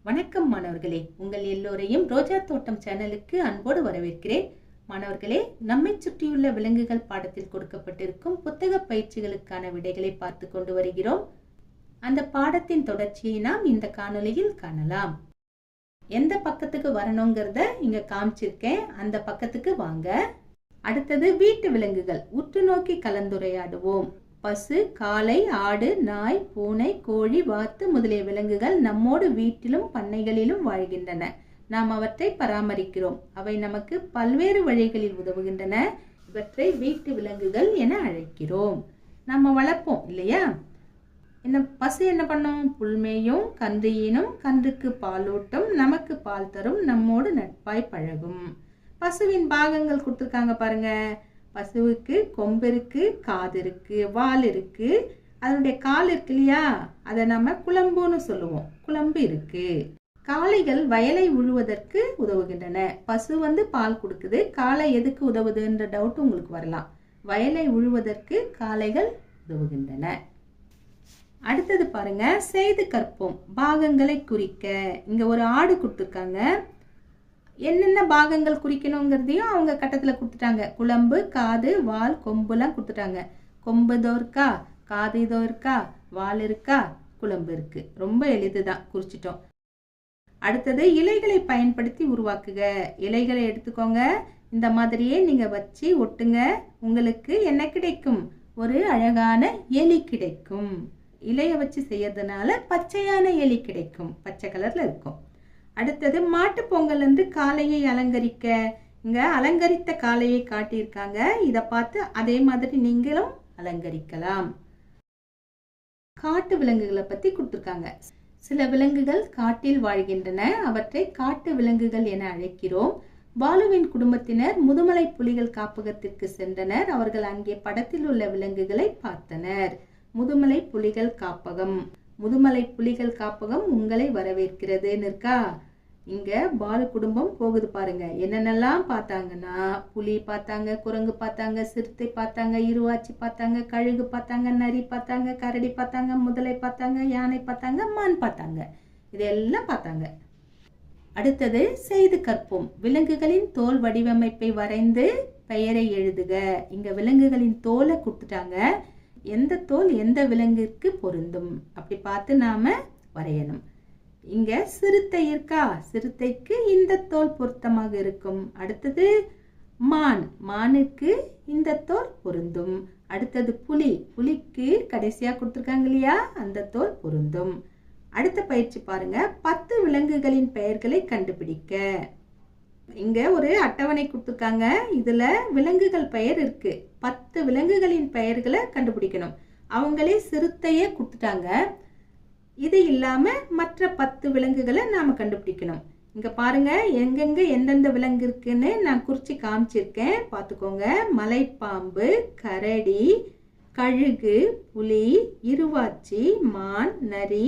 வணக்கம் மாணவர்களே, உங்கள் எல்லோரையும் ரோஜா தோட்டம் சேனலுக்கு அன்போடு வரவேற்கிறேன். மாணவர்களே, நம்மை சுற்றியுள்ள விலங்குகள் பாடத்தில் கொடுக்கப்பட்டிருக்கும் புத்தக பயிற்சிகளுக்கான விடைகளை பார்த்து கொண்டு வருகிறோம். அந்த பாடத்தின் தொடர்ச்சியை நாம் இந்த காணொளியில் காணலாம். எந்த பக்கத்துக்கு வரணுங்கிறத இங்க காமிச்சிருக்கேன், அந்த பக்கத்துக்கு வாங்க. அடுத்தது வீட்டு விலங்குகள், உற்று நோக்கி கலந்துரையாடுவோம். பசு, காளை, ஆடு, நாய், பூனை, கோழி, வாத்து முதலிய விலங்குகள் நம்மோடு வீட்டிலும் பண்ணைகளிலும் வாழ்கின்றன. நாம் அவற்றை பராமரிக்கிறோம். அவை நமக்கு பல்வேறு வழிகளில் உதவுகின்றன. இவற்றை வீட்டு விலங்குகள் என அழைக்கிறோம். நம்ம வளர்ப்போம் இல்லையா? பசு என்ன பண்ணும்? புல்மேயும், கன்றுயினும், கன்றுக்கு பாலூட்டும், நமக்கு பால் தரும், நம்மோடு நட்பாய் பழகும். பசுவின் பாகங்கள் கொடுத்துருக்காங்க பாருங்க. பசுவுக்கு கொம்பு இருக்கு, காது இருக்கு, வால் இருக்கு, அதனுடைய கால் இருக்கு இல்லையா, அதை நம்ம குளம்புன்னு சொல்லுவோம். குளம்பு இருக்கு. காளைகள் வயலை உழுவதற்கு உதவுகின்றன. பசு பால் கொடுக்குது, காளை எதுக்கு உதவுதுன்ற டவுட் உங்களுக்கு வரலாம். வயலை உழுவதற்கு காளைகள் உதவுகின்றன. அடுத்தது பாருங்க, செய்து கற்போம். பாகங்களை குறிக்க. இங்க ஒரு ஆடு கொடுத்துருக்காங்க. என்னென்ன பாகங்கள் குறிக்கணுங்கிறதையும் அவங்க கட்டத்தில் கொடுத்துட்டாங்க. குளம்பு, காது, வால், கொம்புலாம் கொடுத்துட்டாங்க. கொம்பு இதோ இருக்கா, காது இதோ இருக்கா, வால் இருக்கா, குளம்பு இருக்கு. ரொம்ப எளிதுதான், குறிச்சிட்டோம். அடுத்தது இலைகளை பயன்படுத்தி உருவாக்குக. இலைகளை எடுத்துக்கோங்க, இந்த மாதிரியே நீங்க வச்சு ஒட்டுங்க. உங்களுக்கு என்ன கிடைக்கும்? ஒரு அழகான எலி கிடைக்கும். இலையை வச்சு செய்யறதுனால பச்சையான எலி கிடைக்கும், பச்சை கலர்ல இருக்கும். அடுத்தது மாட்டு பொங்கல் வந்து காளையை அலங்கரிக்க. இங்க அலங்கரித்த காளையை காட்டியிருக்காங்க. இதை பார்த்து அதே மாதிரி நீங்களும் அலங்கரிக்கலாம். காட்டு விலங்குகளை பத்தி கொடுத்துருக்காங்க. சில விலங்குகள் காட்டில் வாழ்கின்றன. அவற்றை காட்டு விலங்குகள் என அழைக்கிறோம். பாலுவின் குடும்பத்தினர் முதுமலை புலிகள் காப்பகத்திற்கு சென்றனர். அவர்கள் அங்கே படத்தில் உள்ள விலங்குகளை பார்த்தனர். முதுமலை புலிகள் காப்பகம். முதுமலை புலிகள் காப்பகம் உங்களை வரவேற்கிறதுன்னு இருக்கா. இங்க பாலு குடும்பம் போகுது பாருங்க. என்னென்னலாம் பார்த்தாங்கன்னா, புலி பார்த்தாங்க, குரங்கு பார்த்தாங்க, சிறுத்தை பார்த்தாங்க, இருவாச்சி பார்த்தாங்க, கழுகு பார்த்தாங்க, நரி பார்த்தாங்க, கரடி பார்த்தாங்க, முதலை பார்த்தாங்க, யானை பார்த்தாங்க, மான் பார்த்தாங்க. இதெல்லாம் பார்த்தாங்க. அடுத்தது செய்து கற்போம். விலங்குகளின் தோல் வடிவமைப்பை வரைந்து பெயரை எழுதுக. இங்க விலங்குகளின் தோலை கொடுத்துட்டாங்க. எந்த தோல் எந்த விலங்கிற்கு பொருந்தும் அப்படி பார்த்து நாம வரையணும். இங்க சிறுத்தை இருக்கா, சிறுத்தைக்கு இந்த தோல் பொருத்தமாக இருக்கும். அடுத்தது மான், மானுக்கு இந்த தோல் பொருந்தும். அடுத்தது புலி, புலிக்கு கடைசியா கொடுத்துருக்காங்க இல்லையா, அந்த தோல் பொருந்தும். அடுத்த பயிற்சி பாருங்க, 10 விலங்குகளின் பெயர்களை கண்டுபிடிக்க. இங்க ஒரு அட்டவணை கொடுத்துருக்காங்க. இதுல விலங்குகள் பெயர் இருக்கு. 10 விலங்குகளின் பெயர்களை கண்டுபிடிக்கணும். அவங்களே சிறுத்தையே கொடுத்துட்டாங்க. இது இல்லாம மற்ற 10 விலங்குகளை நாம கண்டுபிடிக்கணும். இங்க பாருங்க, எங்கெங்க எந்தெந்த விலங்கு இருக்குன்னு நான் குறிச்சு காமிச்சிருக்கேன், பார்த்துக்கோங்க. மலைப்பாம்பு, கரடி, கழுகு, புலி, இருவாச்சி, மான், நரி,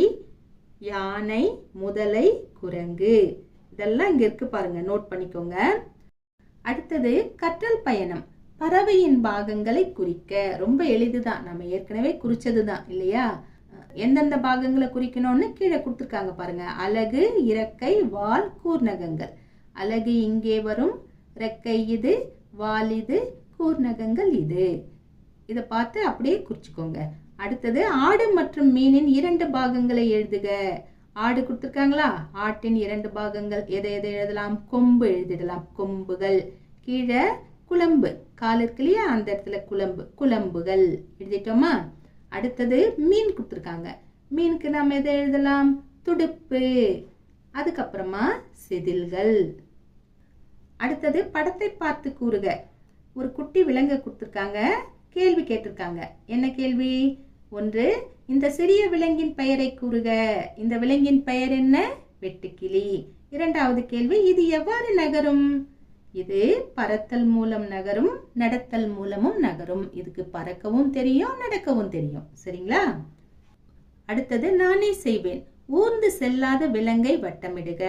யானை, முதலை, குரங்கு. இதெல்லாம் இங்க இருக்கு பாருங்க, நோட் பண்ணிக்கோங்க. அடுத்தது கற்றல் பயணம். பறவையின் பாகங்களை குறிக்க. ரொம்ப எளிதுதான், நம்ம ஏற்கனவே குறிச்சதுதான் இல்லையா. எந்தெந்த பாகங்களை குறிக்கணும்னு கீழே கொடுத்துருக்காங்க பாருங்க. அலகு, இறக்கை, வால், கூர்நகங்கள். அலகு இங்கே வரும், இறக்கை இது, வால் இது, கூர்நகங்கள் இது. இதை பார்த்து அப்படியே குறிச்சுக்கோங்க. அடுத்தது ஆடு மற்றும் மீனின் 2 பாகங்களை எழுதுக. ஆடு கொடுத்துருக்காங்களா, ஆட்டின் 2 பாகங்கள். எதை எதை எழுதலாம்? கொம்பு எழுதிடலாம், கொம்புகள். கீழே குளம்பு, கால் இருக்கு இல்லையா, அந்த இடத்துல குளம்பு, குளம்புகள் எழுதிட்டோமா. அடுத்தது மீன் கொடுத்துருக்காங்க. மீனுக்கு நாம எதை எழுதலாம்? துடுப்பு. அதுக்கப்புறமா செதில்கள். அடுத்தது படத்தை பார்த்து கூறுக. ஒரு குட்டி விலங்கு கொடுத்துருக்காங்க, கேள்வி கேட்டிருக்காங்க. என்ன கேள்வி? 1, இந்த சிறிய விலங்கின் பெயரை கூறுக. இந்த விலங்கின் பெயர் என்ன? வெட்டுக்கிளி. 2வது கேள்வி, இது எவ்வாறு நகரும்? இது பறத்தல் மூலம் நகரும், நடத்தல் மூலமும் நகரும். இதுக்கு பறக்கவும் தெரியும், நடக்கவும் தெரியும். சரிங்களா? அடுத்தது நானே செய்வேன். ஊர்ந்து செல்லாத விலங்கை வட்டமிடுக.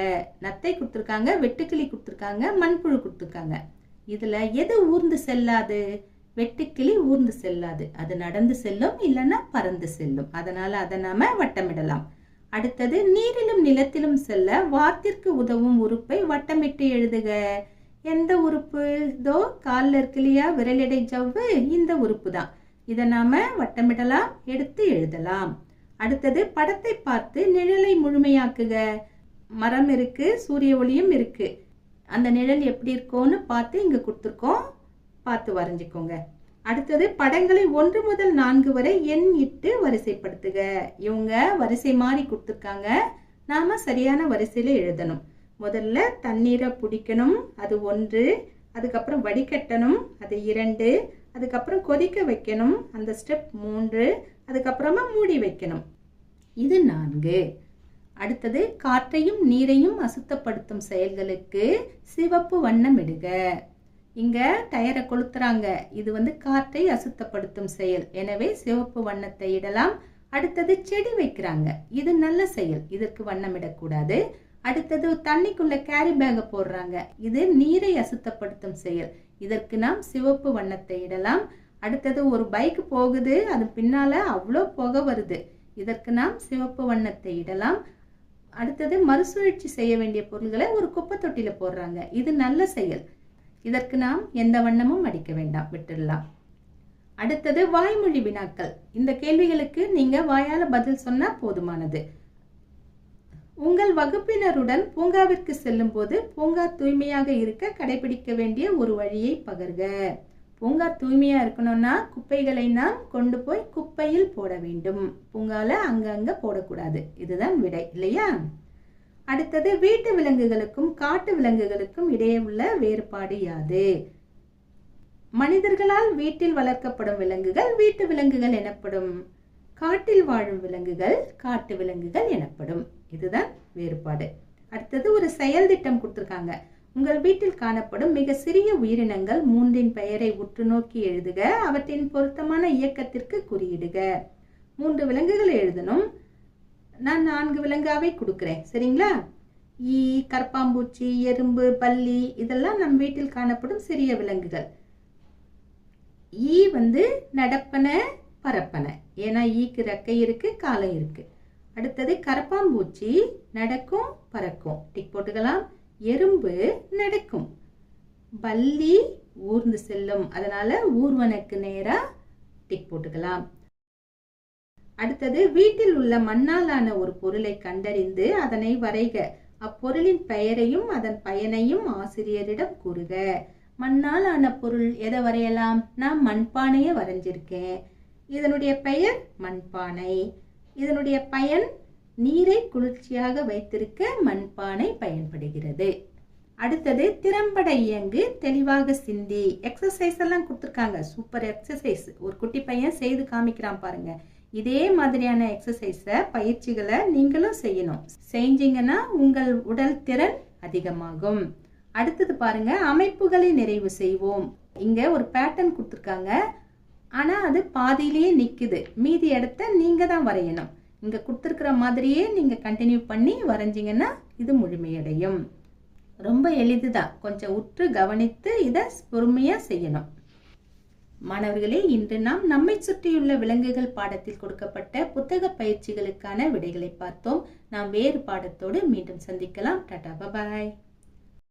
நத்தை கொடுத்துருக்காங்க, வெட்டுக்கிளி கொடுத்துருக்காங்க, மண்புழு கொடுத்துருக்காங்க. இதுல எது ஊர்ந்து செல்லாது? வெட்டுக்கிளி ஊர்ந்து செல்லாது. அது நடந்து செல்லும், இல்லைன்னா பறந்து செல்லும். அதனால அதை நாம வட்டமிடலாம். அடுத்தது நீரிலும் நிலத்திலும் செல்ல வார்த்திற்கு உதவும் உறுப்பை வட்டமிட்டு எழுதுக. எந்த உறுப்பு? இதோ காலில் இருக்கு இல்லையா, விரலிடை ஜவ்வு, இந்த உறுப்பு தான். இதை நாம வட்டமிடலாம், எடுத்து எழுதலாம். அடுத்தது படத்தை பார்த்து நிழலை முழுமையாக்குக. மரம் இருக்கு, சூரிய ஒளியும் இருக்கு. அந்த நிழல் எப்படி இருக்கும்னு பார்த்து இங்க கொடுத்துருக்கோம், பார்த்து வரைஞ்சிக்கோங்க. அடுத்தது படங்களை 1 முதல் 4 வரை எண் இட்டு வரிசைப்படுத்துக. இவங்க வரிசை மாதிரி கொடுத்துருக்காங்க, நாம சரியான வரிசையில எழுதணும். முதல்ல தண்ணீரை பிடிக்கணும், அது 1. அதுக்கப்புறம் வடிகட்டணும், அது 2. அதுக்கப்புறம் கொதிக்க வைக்கணும், அந்த ஸ்டெப் 3. அதுக்கப்புறமா மூடி வைக்கணும், இது 4. அடுத்தது காற்றையும் நீரையும் அசுத்தப்படுத்தும் செயல்களுக்கு சிவப்பு வண்ணம் இடுக. இங்க டயரை கொளுத்துறாங்க, இது காற்றை அசுத்தப்படுத்தும் செயல், எனவே சிவப்பு வண்ணத்தை இடலாம். அடுத்தது செடி வைக்கிறாங்க, இது நல்ல செயல், இதற்கு வண்ணம் இடக்கூடாது. அடுத்தது தண்ணிக்குள்ள கேரி பேக போடுறாங்க, இது நீரை அசுத்தப்படுத்தும் செயல், இதற்கு நாம் சிவப்பு வண்ணத்தை இடலாம். அடுத்தது ஒரு பைக் போகுது, அது பின்னால அவ்வளோ புகை வருது, இதற்கு நாம் சிவப்பு வண்ணத்தை இடலாம். அடுத்தது மறுசுழற்சி செய்ய வேண்டிய பொருள்களை ஒரு குப்பை தொட்டியில போடுறாங்க, இது நல்ல செயல், இதற்கு நாம் எந்த வண்ணமும் அடிக்க வேண்டாம், விட்டுடலாம். அடுத்தது வாய்மொழி வினாக்கள். இந்த கேள்விகளுக்கு நீங்க வாயால பதில் சொன்னா போதுமானது. உங்கள் வகுப்பினருடன் பூங்காவிற்கு செல்லும் போது பூங்கா தூய்மையாக இருக்க கடைபிடிக்க வேண்டிய ஒரு வழியை பகர்க. பூங்கா தூய்மையா இருக்கணும்னா குப்பைகளை நாம் கொண்டு போய் குப்பையில் போட வேண்டும், பூங்கால அங்கங்க போடக்கூடாது, இதுதான் விடை இல்லையா? அடுத்தது வீட்டு விலங்குகளுக்கும் காட்டு விலங்குகளுக்கும் இடையே உள்ள வேறுபாடு யாது? மனிதர்களால் வீட்டில் வளர்க்கப்படும் விலங்குகள் வீட்டு விலங்குகள் எனப்படும், காட்டில் வாழும் விலங்குகள் காட்டு விலங்குகள் எனப்படும், இதுதான் வேறுபாடு. அடுத்தது ஒரு செயல் திட்டம் கொடுத்திருக்காங்க. உங்கள் வீட்டில் காணப்படும் மிக சிறிய உயிரினங்கள் 3 பெயரை உற்று நோக்கி எழுதுக, அவற்றின் பொருத்தமான இயக்கத்திற்கு குறியிடுக. 3 விலங்குகள் எழுதணும், நான் 4 விலங்காவே கொடுக்கிறேன், சரிங்களா? ஈ, கரப்பாம்பூச்சி, எறும்பு, பல்லி, இதெல்லாம் நம் வீட்டில் காணப்படும் சிறிய விலங்குகள். ஈ நடப்பன பரப்பன, ஏன்னா ஈக்கு ரெக்கை இருக்கு, காலை இருக்கு. அடுத்தது கரப்பாம்பூச்சி நடக்கும் பறக்கும், டிக் போட்டுக்கலாம். எறும்பு நடக்கும். பல்லி ஊர்ந்து செல்லும், அதனால ஊர்வனுக்கு நேரா டிக் போட்டுக்கலாம். அடுத்தது வீட்டில் உள்ள மண்ணாலான ஒரு பொருளை கண்டறிந்து அதனை வரைக, அப்பொருளின் பெயரையும் அதன் பயனையும் ஆசிரியரிடம் கூறுக. மண்ணால் ஆன பொருள் எதை வரையலாம்? நான் மண்பானையை வரைஞ்சிருக்கேன், இதனுடைய பெயர் மண்பானை, இதனுடைய பயன் நீரை குளிர்ச்சியாக வைத்திருக்க மண்பானை பயன்படுகிறது. அடுத்தது திறம்பட இயங்கு, தெளிவாக சிந்தி. எக்ஸசைஸ் எல்லாம் கொடுத்துருக்காங்க, சூப்பர் எக்ஸசைஸ், ஒரு குட்டி பையன் செய்து காமிக்கிறான் பாருங்க. இதே மாதிரியான எக்ஸசைஸை பயிற்சிகளை நீங்களும் செய்யணும், செஞ்சீங்கன்னா உங்கள் உடல் திறன் அதிகமாகும். அடுத்தது பாருங்க, அமைப்புகளை நிறைவு செய்வோம். இங்க ஒரு பேட்டர்ன் கொடுத்துருக்காங்க, ஆனா அது பாதியிலேயே நிக்குது, மீதி இடத்த நீங்க தான் வரையணும். இங்க கொடுத்துருக்கிற மாதிரியே நீங்க கண்டினியூ பண்ணி வரைஞ்சிங்கன்னா இது முழுமையடையும். ரொம்ப எளிதுதான், கொஞ்சம் உற்று கவனித்து இதை பொறுமையா செய்யணும். மாணவர்களே, இன்று நாம் நம்மை சுற்றியுள்ள விலங்குகள் பாடத்தில் கொடுக்கப்பட்ட புத்தக பயிற்சிகளுக்கான விடைகளை பார்த்தோம். நாம் வேறு பாடத்தோடு மீண்டும் சந்திக்கலாம். டாடா, பாய்.